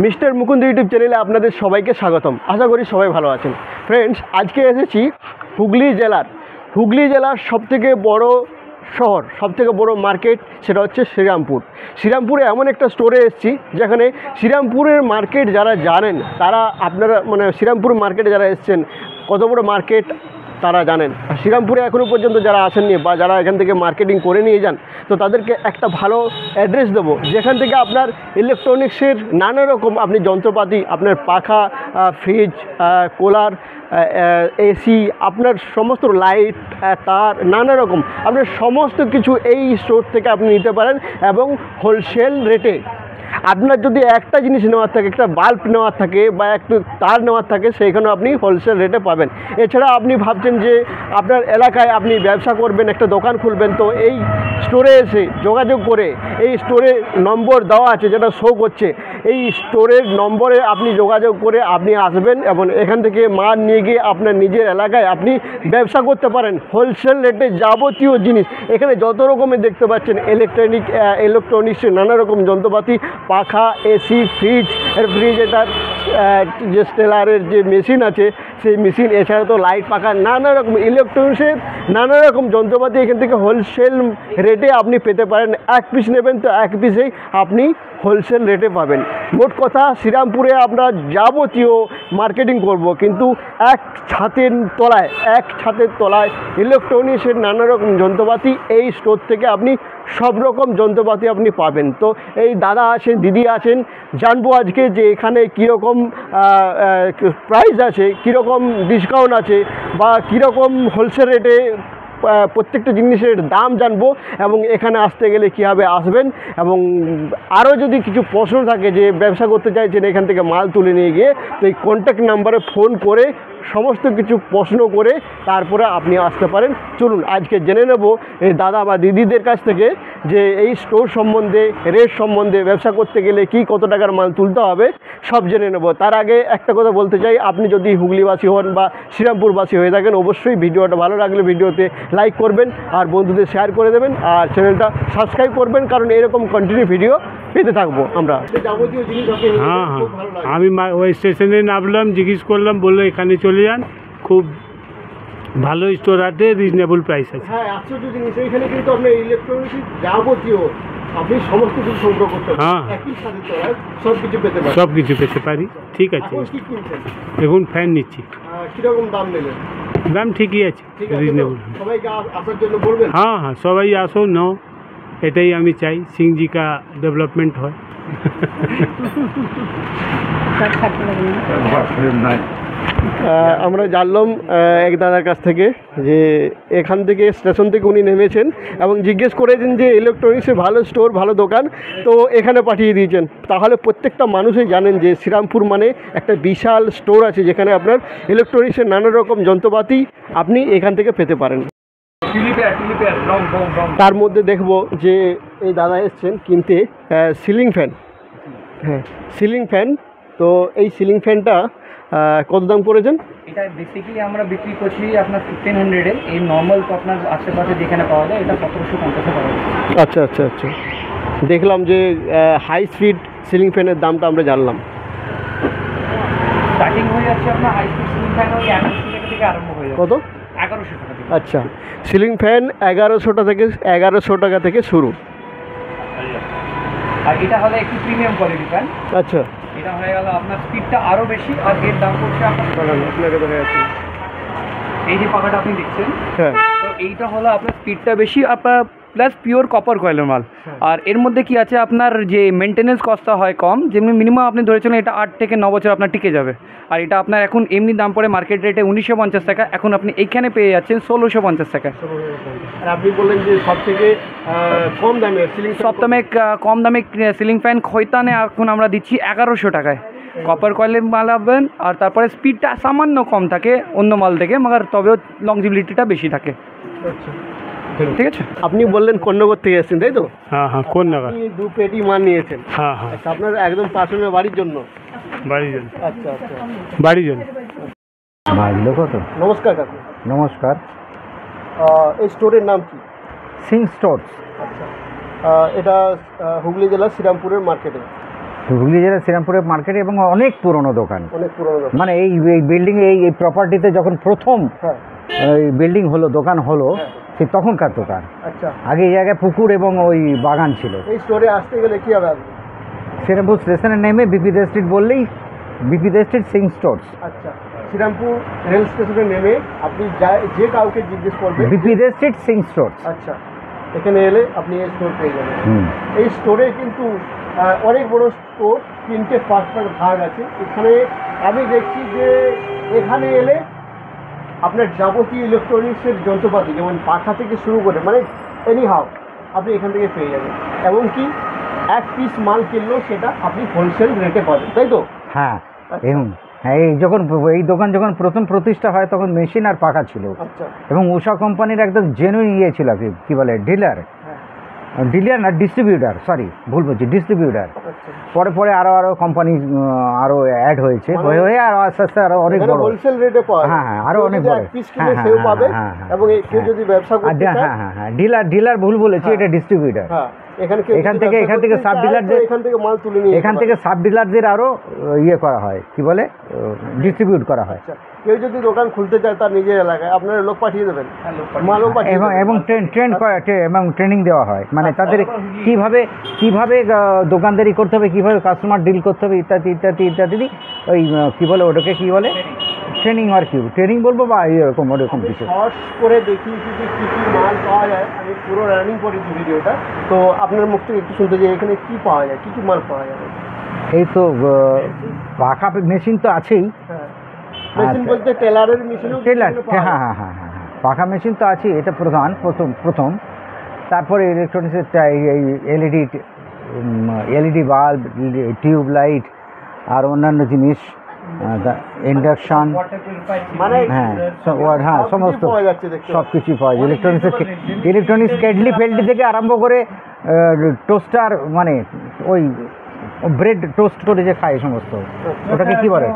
Mister Mukunda YouTube চ্যানেলে আপনাদের সবাইকে স্বাগতম। আশা করি সবাই ভালো আছেন। ফ্রেন্ডস, আজকে এসেছি হুগলি জেলার সবথেকে বড় শহর, সবথেকে বড় মার্কেট, সেটা হচ্ছে শ্রীরামপুর। শ্রীরামপুরে এমন একটা স্টোরে এসেছি যেখানে শ্রীরামপুরের মার্কেট যারা জানেন তারা, আপনারা শ্রীরামপুর মার্কেটে যারা এসছেন কত বড় মার্কেট তারা জানেন। শ্রীরামপুরে এখনও পর্যন্ত যারা আসেননি বা যারা এখান থেকে মার্কেটিং করে নিয়ে যান, তো তাদেরকে একটা ভালো অ্যাড্রেস দেবো যেখান থেকে আপনার ইলেকট্রনিক্সের নানা রকম আপনি যন্ত্রপাতি, আপনার পাখা, ফ্রিজ, কুলার, এসি, আপনার সমস্ত লাইট, তার নানা রকম আপনার সমস্ত কিছু এই স্টোর থেকে আপনি নিতে পারেন এবং হোলসেল রেটে। আপনার যদি একটা জিনিস নেওয়ার থাকে, একটা বাল্ব নেওয়ার থাকে বা একটু তার নেওয়ার থাকে, সেইখানেও আপনি হোলসেল রেটে পাবেন। এছাড়া আপনি ভাবছেন যে আপনার এলাকায় আপনি ব্যবসা করবেন, একটা দোকান খুলবেন, তো এই স্টোরে এসে যোগাযোগ করে, এই স্টোরে নম্বর দেওয়া আছে যেটা শো করছে, এই স্টোরের নম্বরে আপনি যোগাযোগ করে আপনি আসবেন এবং এখান থেকে মাল নিয়ে গিয়ে আপনার নিজের এলাকায় আপনি ব্যবসা করতে পারেন হোলসেল রেটে। যাবতীয় জিনিস এখানে যত রকমের দেখতে পাচ্ছেন, ইলেকট্রনিক্সের নানা রকম যন্ত্রপাতি, পাখা, এসি, রেফ্রিজারেটর, যে স্টেলারের যে মেশিন আছে সেই মেশিন, এছাড়া তো লাইট, পাখা, নানা রকম ইলেকট্রনিক্সের নানা রকম যন্ত্রপাতি এখান থেকে হোলসেল রেটে আপনি পেতে পারেন। এক পিস নেবেন তো এক পিসেই আপনি হোলসেল রেটে পাবেন। মোট কথা, শ্রীরামপুরে আমরা যাবতীয় মার্কেটিং করব, কিন্তু এক ছাদের তলায় ইলেকট্রনিক্সের নানা রকম যন্ত্রপাতি এই স্টোর থেকে আপনি সব রকম যন্ত্রপাতি আপনি পাবেন। তো এই দাদা আছেন, দিদি আছেন, জানবো আজকে যে এখানে কীরকম প্রাইস আছে, কীরকম ডিসকাউন্ট আছে বা কীরকম হোলসেল রেটে প্রত্যেকটা জিনিসের দাম জানবো এবং এখানে আসতে গেলে কীভাবে আসবেন। এবং আরও যদি কিছু প্রশ্ন থাকে যে ব্যবসা করতে চাইছেন এখান থেকে মাল তুলে নিয়ে গিয়ে, তো এই কন্ট্যাক্ট নাম্বারে ফোন করে সমস্ত কিছু প্রশ্ন করে তারপরে আপনি আসতে পারেন। চলুন আজকে জেনে নেব এই দাদা বা দিদিদের কাছ থেকে যে এই স্টোর সম্বন্ধে, রেট সম্বন্ধে, ব্যবসা করতে গেলে কত টাকার মাল তুলতে হবে সব জেনে নেব। তার আগে একটা কথা বলতে চাই, আপনি যদি হুগলিবাসী হন বা শ্রীরামপুরবাসী হয়ে থাকেন, অবশ্যই ভিডিওটা ভালো লাগলে ভিডিওতে লাইক করবেন আর বন্ধুদের শেয়ার করে দেবেন আর চ্যানেলটা সাবস্ক্রাইব করবেন, কারণ এরকম কন্টিনিউ ভিডিও পেতে থাকবো আমরা। যাবতীয় জিনিস আমি ওই স্টেশনে নামলাম, জিজ্ঞেস করলাম, বললো এখানে চলে যান, খুব ভালো স্টোর আছে, রিজনেবল প্রাইস আছে। হ্যাঁ, আশ্চর্য জিনিস, এইখানে কিন্তু আপনার ইলেকট্রনিক্স যাবতীয় আপনি সমস্ত কিছু সংগ্রহ করতে পারেন। হ্যাঁ, একই সাথে সব কিছু পেতে পারেন, সব কিছু পেতে পারি। ঠিক আছে, দেখুন ফ্যান নিচ্ছি। কীরকম দাম নেবেন? দাম ঠিকই আছে, রিজনেবল। সবাইকে আসার জন্য বলবেন? হ্যাঁ, সবাই আসো, নাও, এটাই আমি চাই, সিংজি কা ডেভেলপমেন্ট হয়। আমরা জানলাম এক দাদার কাছ থেকে যে এখান থেকে, স্টেশন থেকে উনি নেমেছেন এবং জিজ্ঞেস করেছেন যে ইলেকট্রনিক্সের ভালো স্টোর, ভালো দোকান, তো এখানে পাঠিয়ে দিয়েছেন। তাহলে প্রত্যেকটা মানুষই জানেন যে শ্রীরামপুর মানে একটা বিশাল স্টোর আছে যেখানে আপনার ইলেকট্রনিক্সের নানা রকম যন্ত্রপাতি আপনি এখান থেকে পেতে পারেন। তার মধ্যে দেখব যে এই দাদা এসছেন কিনতে সিলিং ফ্যান। হ্যাঁ, সিলিং ফ্যান। তো এই সিলিং ফ্যানটা কত দাম করেছেন? এটা বেসিক্যালি আমরা বিক্রি করছি আপনার 1500-এ। এই নর্মাল তো আপনার আশেপাশে যেখানে পাওয়া যায় এটা 1750 পাওয়া যায়। আচ্ছা, দেখলাম যে হাই স্পিড সিলিং ফ্যানের দামটা আমরা জানলাম। স্টার্টিং হয়ে যাচ্ছে আপনার হাই স্পিড সিলিং ফ্যান ওই 1100 টাকা থেকে আরম্ভ হয়ে যাচ্ছে। কত? 1100 টাকা থেকে। আচ্ছা, সিলিং ফ্যান 1100 টাকা থেকে শুরু। আর এটা হলো একটু প্রিমিয়াম কোয়ালিটি ফ্যান। আচ্ছা, এটা হয়ে গেল আপনার স্পিডটা আরও বেশি, আর এর দাম পড়ছে আপনাকে দেখা যাচ্ছে এই যে পাখাটা আপনি দেখছেন। হ্যাঁ, তো এইটা হলো আপনার স্পিডটা বেশি, আপনার প্লাস পিওর কপার কয়েলের মাল। আর এর মধ্যে কি আছে, আপনার যে মেনটেনেন্স কস্টটা হয় কম, যেমনি মিনিমাম আপনি ধরেছিলেন এটা 8 থেকে 9 বছর আপনার টিকে যাবে। আর এটা আপনার এখন এমনি দাম পড়ে মার্কেট রেটে 1950 টাকা, এখন আপনি এইখানে পেয়ে যাচ্ছেন 1650 টাকা। আর আপনি বললেন যে সব থেকে কম দামে সিলিং, কম দামে সিলিং ফ্যান খৈতানে এখন আমরা দিচ্ছি 1100 টাকায়। কপার কয়েলের মাল পাবেন, আর তারপরে স্পিডটা সামান্য কম থাকে অন্য মাল থেকে, মगर তবেও লংজিবিলিটিটা বেশি থাকে। ঠিক আছে। আপনি বললেন কন্যগর থেকে এসেছেন, তাই তো? হ্যাঁ, কোন জায়গা? 2 পেটি মাল নিয়েছেন? হ্যাঁ, আচ্ছা, আপনার একদম পার্সোনাল বাড়ির জন্য? আচ্ছা, বাড়ির জন্য। কত? নমস্কার কাকু। নমস্কার। এই স্টোরের নাম কি? সিং স্টোরস। আচ্ছা, এটা হুগলি জেলার শ্রীরামপুরের মার্কেটে। হুগলি জেলার শ্রীরামপুরের মার্কেটে এবং অনেক পুরনো দোকান। অনেক পুরনো দোকান। মানে এই বিল্ডিং এই প্রপার্টিতে যখন প্রথম হ্যাঁ এই বিল্ডিং হলো, দোকান হলো, হ্যাঁ। সেই তখনকার দোকান। আচ্ছা, আগে এই জায়গায় পুকুর এবং ওই বাগান ছিল। এই স্টোরে আসতে গেলে কি হবে আপনি? শ্রীরামপুর স্টেশনে নেমে বিপি দে স্ট্রিট বললেই বিপি দে স্ট্রিট সিং স্টোর্স। আচ্ছা, শ্রীরামপুর রেল স্টেশনে নেমে আপনি যে কাউকে জিজ্ঞেস করবেন বিপি দে স্ট্রিট সিং স্টোর্স। আচ্ছা, এখানে এলে আপনি এই স্টোর পেয়ে যাবেন। হুম। এই স্টোরে কিন্তু অনেক বড় স্টোর, 3টে 5টা ভাগ আছে। এখানে আমি দেখছি যে এখানে এলে আপনার যাবতীয় ইলেকট্রনিক্সের যন্ত্রপাতি, যেমন পাখা থেকে শুরু করে মানে এনি হাউ আপনি এখান থেকে পেয়ে যাবেন। এবং কি এক পিস মাল কিনলেও সেটা আপনি হোলসেল রেটে পাবেন, তাই তো? হ্যাঁ, আচ্ছা। এবং হ্যাঁ, এই দোকান যখন প্রথম প্রতিষ্ঠা হয় তখন মেশিন আর পাখা ছিল। আচ্ছা, এবং উষা কোম্পানির একদম জেনুইন ইয়ে ছিল, কি বলে, ডিলার না ডিস্ট্রিবিউটার, সরি ভুল বলছি, ডিস্ট্রিবিউটার। আচ্ছা। পরে আরও কোম্পানি আরও অ্যাড হয়েছে, হয়ে আরও আস্তে আস্তে আরও অনেক বড়। হোলসেল রেটে পাওয়া যায়। হ্যাঁ, হ্যাঁ, আরো কেউ অনেক যদি বড়। এক পিস কিনে সেও পাবে। এবং কেউ যদি ব্যবসা করতে চায়, হ্যাঁ, ডিলার ভুল বলেছি, এটা ডিস্ট্রিবিউটার। হ্যাঁ, এখান থেকে সাব ডিলারদের, এখান থেকে মাল তুলে নিয়ে এখান থেকে সাব ডিলারদের আরও ইয়ে করা হয়, কি বলে, ডিস্ট্রিবিউট করা হয়। আচ্ছা, কেউ যদি দোকান খুলতে চায় তার নিজের এলাকায়, আপনারা লোক পাঠিয়ে দেবেন, মালও পাঠিয়ে দেবেন। এবং এবং ট্রেনিং দেওয়া হয়, মানে তাদের কিভাবে দোকানদারি করতে হবে, কিভাবে কাস্টমার ডিল করতে হবে, ইত্যাদি। ওই কি বলে ওটাকে, কি বলে, ট্রেনিং আর কি, ট্রেনিং বলবো বা এরকম ওরকম কিছু। শর্টস করে দেখিয়েছি যে কী কী মাল পাওয়া যায়। আমি পুরো রানিং করেছি ভিডিওটা, তো আপনার মুখ থেকে একটু শুনতে চাই এখানে কী পাওয়া যায়, কী কী মাল পাওয়া যাবে। এই তো পাখা মেশিন তো আছেই। হ্যাঁ, মেশিন বলতে টেলারের মেশিনও টেলার, হ্যাঁ, পাখা মেশিন তো আছে, এটা প্রথম। তারপরে ইলেকট্রনিক্সের এই এলইডি বাল্ব, টিউব লাইট আর অন্যান্য জিনিস, ইন্ডাকশান, মানে হ্যাঁ সমস্ত পাওয়া যাচ্ছে, সব কিছুই পাওয়া যায়। ইলেকট্রনিক্স কেটলি ফেলটি থেকে আরম্ভ করে টোস্টার, মানে ওই ব্রেড টোস্ট করে যে খায় সমস্ত, ওটাকে কি বলে,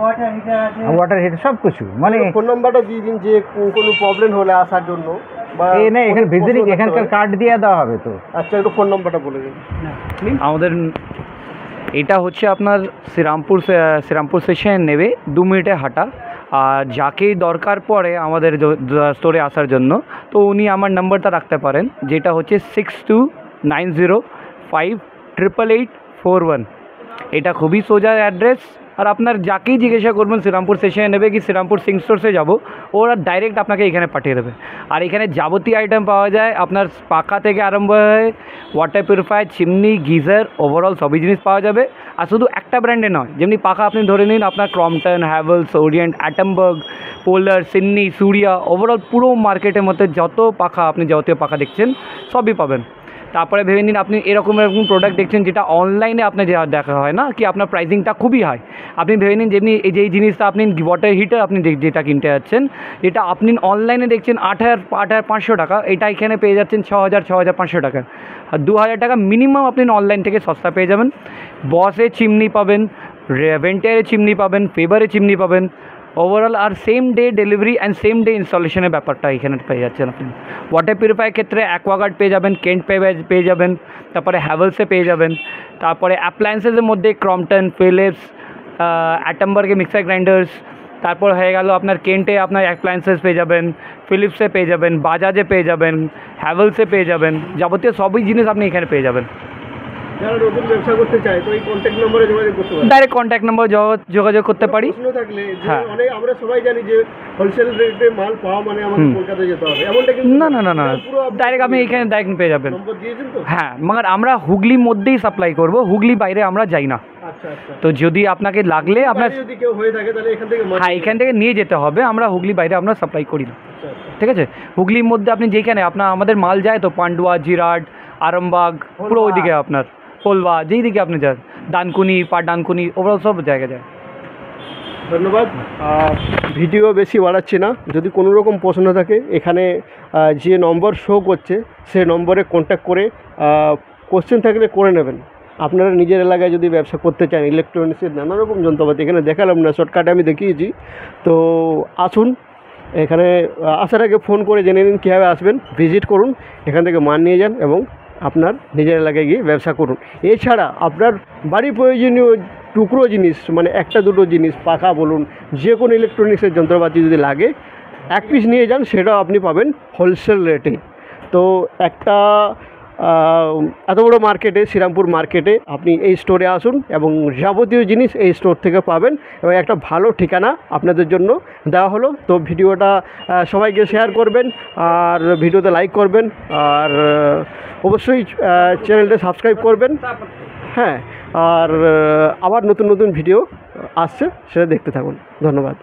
ওয়াটার হিটার, সব কিছু। মানে ফোন নাম্বারটা দিয়ে দিন যে কোনো প্রবলেম হলে আসার জন্য, বা না এখানে ভিজিটিং, এখানকার কার্ড দিয়ে দেওয়া হবে তো। আচ্ছা, একটু ফোন নাম্বারটা বলে দিন। আমাদের এটা হচ্ছে আপনার শ্রীরামপুর স্টেশন নেবে 2 মিনিটের হাঁটা। আর যাকেই দরকার পড়ে আমাদের স্টোরে আসার জন্য, তো উনি আমার নাম্বারটা রাখতে পারেন, যেটা হচ্ছে 6290588841। এটা খুবই সোজা অ্যাড্রেস। আর আপনার যাকেই জিজ্ঞাসা করবেন শ্রীরামপুর স্টেশনে নেবে কি শ্রীরামপুর সিং স্টোর্সে যাবো, ওরা ডাইরেক্ট আপনাকে এখানে পাঠিয়ে দেবে। আর এখানে যাবতীয় আইটেম পাওয়া যায়, আপনার পাখা থেকে আরম্ভ হয়ে water purifier, chimney, geyser, overall সবই জিনিস পাওয়া যাবে। আর শুধু একটা ব্র্যান্ডে নয়, যেমনি পাখা আপনি ধরে নিন আপনার ক্রমটন, হ্যাভেলস, ওরিয়েন্ট, অ্যাটমবার্গ, পোলার, সিডনি, সুরিয়া, ওভারঅল পুরো মার্কেটের মধ্যে যত পাখা আপনি যাবতীয় পাখা দেখছেন সবই পাবেন। তারপরে ভেবে নিন আপনি এরকম প্রোডাক্ট দেখছেন যেটা অনলাইনে আপনার যা দেখা হয় না কি, আপনার প্রাইসিংটা খুবই হাই। আপনি ভেবে নিন যেমনি যেই জিনিসটা আপনি ওয়াটার হিটার আপনি যেটা কিনতে যাচ্ছেন, যেটা আপনি অনলাইনে দেখছেন 8,500 টাকা, এটা এখানে পেয়ে যাচ্ছেন 6,500 টাকা। আর 2,000 টাকা মিনিমাম আপনি অনলাইন থেকে সস্তা পেয়ে যাবেন। বসে চিমনি পাবেন, ভেন্টিয়ারের চিমনি পাবেন, ফেভারের চিমনি পাবেন, ওভারঅল। আর same day delivery and same day ইনস্টলেশনের ব্যাপারটা এখানে পেয়ে যাচ্ছেন আপনি। ওয়াটার পিউরিফায়ার ক্ষেত্রে অ্যাকোয়াগার্ড পেয়ে যাবেন, কেন্ট পেয়ে যাবেন, তারপরে হ্যাভেলসে পেয়ে যাবেন। তারপরে অ্যাপ্লায়েন্সেসের মধ্যে ক্রমটন, ফিলিপস, অ্যাটমবার্গে মিক্সার গ্রাইন্ডার্স, তারপর হয়ে গেল আপনার কেন্টে আপনার অ্যাপ্লায়েন্সেস পেয়ে যাবেন, ফিলিপসে পেয়ে যাবেন, বাজাজে পেয়ে যাবেন, হ্যাভেলসে পেয়ে যাবেন, যাবতীয় সবই জিনিস আপনি এখানে পেয়ে যাবেন। যারা নতুন ব্যবসা করতে চায় তো এই কন্ট্যাক্ট নম্বরে যোগাযোগ করতে পারে, ডাইরেক্ট কন্ট্যাক্ট নাম্বার যোগাযোগ করতে পারি। প্রশ্ন থাকলে যে হ্যাঁ। অনেক আমরা সবাই জানি যে হোলসেল রেটে মাল পাওয়া মানে আমাদের কলকাতায় যেতে হবে, এমনটা কিন্তু না, পুরো ডাইরেক্ট আপনি এখানে ডাইরেক্ট পেয়ে যাবেন। নম্বর দিয়েছেন তো? হ্যাঁ, মगर আমরা হুগলির মধ্যেই সাপ্লাই করব, হুগলি বাইরে আমরা যাই না। আচ্ছা আচ্ছা, তো যদি আপনাকে লাগলে আপনার, বাইরে যদি কেউ হয়ে থাকে তাহলে এখান থেকে মাল হ্যাঁ এখান থেকে নিয়ে যেতে হবে, আমরা হুগলি বাইরে আমরা সাপ্লাই করি না। আচ্ছা, আচ্ছা। ঠিক আছে, হুগলির মধ্যে আপনি যেখানে আপনার আমাদের মাল যায় তো পান্ডুয়া, জিরাট, আরামবাগ, পুরো ওইদিকে আপনার পোলবা, যেই দিকে আপনি যান, ডানকুনি, ডানকুনি, ওভারঅল সব জায়গায় যায়। ধন্যবাদ। ভিডিও বেশি বাড়াচ্ছি না, যদি কোনো রকম প্রশ্ন থাকে এখানে যে নম্বর শো করছে সে নম্বরে কন্ট্যাক্ট করে কোশ্চেন থাকলে করে নেবেন। আপনারা নিজের এলাকায় যদি ব্যবসা করতে চান ইলেকট্রনিক্সের নানা রকম যন্ত্রপাতি, এখানে দেখালাম না, শর্টকাটে আমি দেখিয়েছি। তো আসুন, এখানে আসার আগে ফোন করে জেনে নিন কীভাবে আসবেন, ভিজিট করুন, এখান থেকে মাল নিয়ে যান এবং আপনার নিজের এলাকায় গিয়ে ব্যবসা করুন। এছাড়া আপনার বাড়ি প্রয়োজনীয় টুকরো জিনিস, মানে একটা দুটো জিনিস, পাখা বলুন, যে কোনো ইলেকট্রনিক্সের যন্ত্রপাতি যদি লাগে এক পিস নিয়ে যান, সেটাও আপনি পাবেন হোলসেল রেটে। তো একটা এত বড় মার্কেটে, শ্রীরামপুর মার্কেটে আপনি এই স্টোরে আসুন এবং যাবতীয় জিনিস এই স্টোর থেকে পাবেন, এবং একটা ভালো ঠিকানা আপনাদের জন্য দেওয়া হলো। তো ভিডিওটা সবাইকে শেয়ার করবেন, আর ভিডিওতে লাইক করবেন, আর অবশ্যই চ্যানেলটা সাবস্ক্রাইব করবেন। হ্যাঁ, আর আবার নতুন নতুন ভিডিও আসছে, সেটা দেখতে থাকুন। ধন্যবাদ।